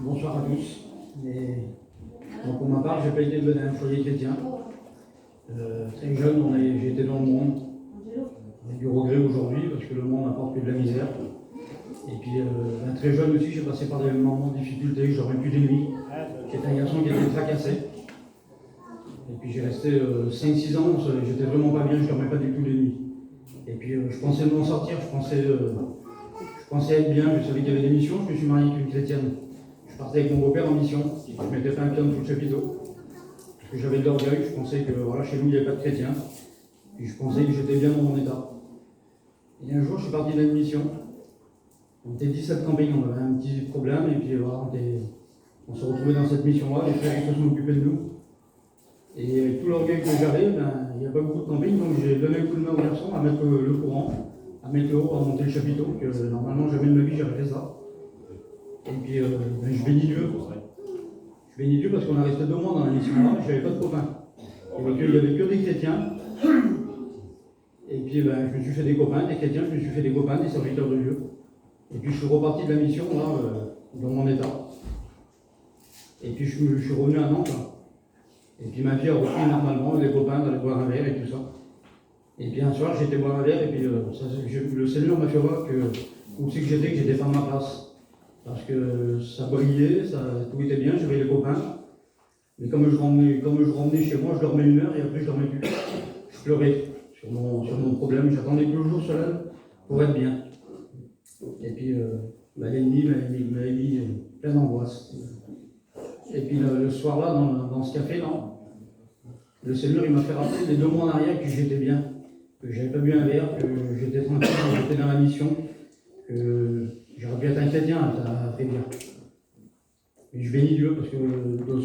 Bonsoir à tous. Donc pour ma part, j'ai pas été élevé dans un foyer chrétien. Très jeune, j'ai été dans le monde. Avec du regret aujourd'hui parce que le monde n'apporte que de la misère. Et puis très jeune aussi, j'ai passé par des moments de difficulté, j'aurais plus de nuit. J'étais un garçon qui était tracassé. Et puis j'ai resté 5-6 ans, j'étais vraiment pas bien, je dormais pas du tout les nuits. Et puis je pensais m'en sortir, je pensais être bien, je savais qu'il y avait des missions, je me suis marié avec une chrétienne. Je partais avec mon beau-père en mission, je mettais pas un pied dans tout le chapiteau. Parce que j'avais de l'orgueil, je pensais que voilà, chez nous il n'y avait pas de chrétiens. Puis je pensais que j'étais bien dans mon état. Et un jour je suis parti dans une mission. On était 17 campings, on avait un petit problème, et puis voilà, on s'est retrouvés dans cette mission-là, les frères qui se sont occupés de nous. Et avec tout l'orgueil que j'avais, il n'y a pas beaucoup de camping, donc j'ai donné un coup de main aux garçons à mettre le courant, à mettre le haut, à monter le chapiteau, que normalement jamais de ma vie j'avais fait ça. Et puis je bénis Dieu. Je bénis Dieu parce qu'on a resté 2 mois dans la mission-là, je n'avais pas de copains. Il n'y avait que des chrétiens. Et puis je me suis fait des copains, des chrétiens, je me suis fait des copains, des serviteurs de Dieu. Et puis je suis reparti de la mission là, dans mon état. Et puis je suis revenu à Nantes. Là. Et puis ma vie a repris normalement, les copains, d'aller boire un verre et tout ça. Et puis un soir, j'étais boire un verre et puis le Seigneur m'a fait voir où c'est que j'étais pas à ma place. Parce que ça brillait, tout était bien, j'avais les copains. Mais comme je ramenais chez moi, je dormais 1 heure et après je dormais plus. Je pleurais sur mon problème, j'attendais que le jour se lève pour être bien. Et puis l'ennemi m'avait mis plein d'angoisse. Et puis le soir là, dans ce café là, le Seigneur il m'a fait rappeler les 2 mois en arrière que j'étais bien, que j'avais pas bu un verre, que j'étais tranquille, que j'étais dans la mission, que j'aurais pu être un chrétien à vrai dire. Et je bénis Dieu parce que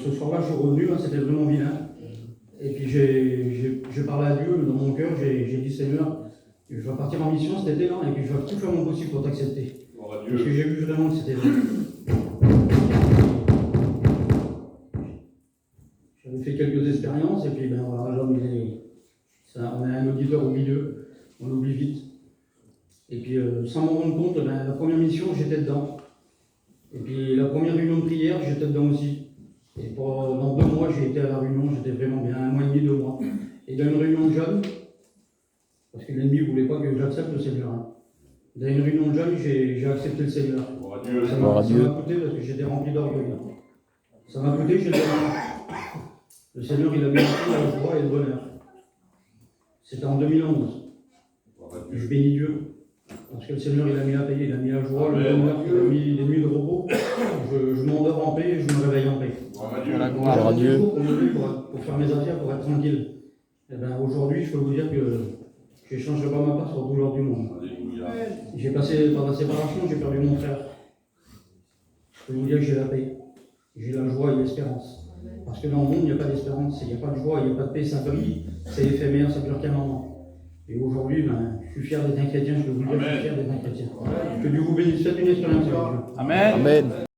ce soir-là je suis revenu, hein, c'était vraiment vilain. Et puis j'ai parlé à Dieu dans mon cœur, j'ai dit Seigneur, je vais partir en mission cet été là, et puis je vais tout faire mon possible pour t'accepter. Parce que j'ai vu vraiment que c'était vrai. J'avais fait quelques expériences, et puis voilà, l'homme on a un auditeur au milieu, on l'oublie vite. Et puis sans m'en rendre compte, la première mission, j'étais dedans. Et puis la première réunion de prière, j'étais dedans aussi. Et dans 2 mois, j'ai été à la réunion, j'étais vraiment bien, 1 mois et demi, 2 mois. Et dans une réunion de jeunes, parce que l'ennemi ne voulait pas que j'accepte le Seigneur. Hein. Dans une réunion de jeunes, j'ai accepté le Seigneur. Ça m'a coûté parce que j'étais rempli d'orgueil. Ça m'a coûté, j'ai le Seigneur, il a mis la joie et le bonheur. C'était en 2011. Je bénis Dieu. Parce que le Seigneur, il a mis la paix, il a mis la joie, le bonheur, il a mis des nuits de repos. Je m'endors en paix et je me réveille en paix. Gloire à Dieu. Pour faire mes affaires, pour être tranquille. Et aujourd'hui, je peux vous dire que je n'échangerai pas ma part sur la douleur du monde. J'ai passé par la séparation, j'ai perdu mon frère. Je peux vous dire que j'ai la paix, j'ai la joie et l'espérance. Parce que dans le monde, il n'y a pas d'espérance, il n'y a pas de joie, il n'y a pas de paix, ça brille, c'est éphémère, ça dure qu'un moment. Et aujourd'hui, je suis fier d'être un chrétien, je peux vous dire que je suis fier d'être un chrétien. Que Dieu vous bénisse, faites une expérience avec Dieu. Amen. Amen.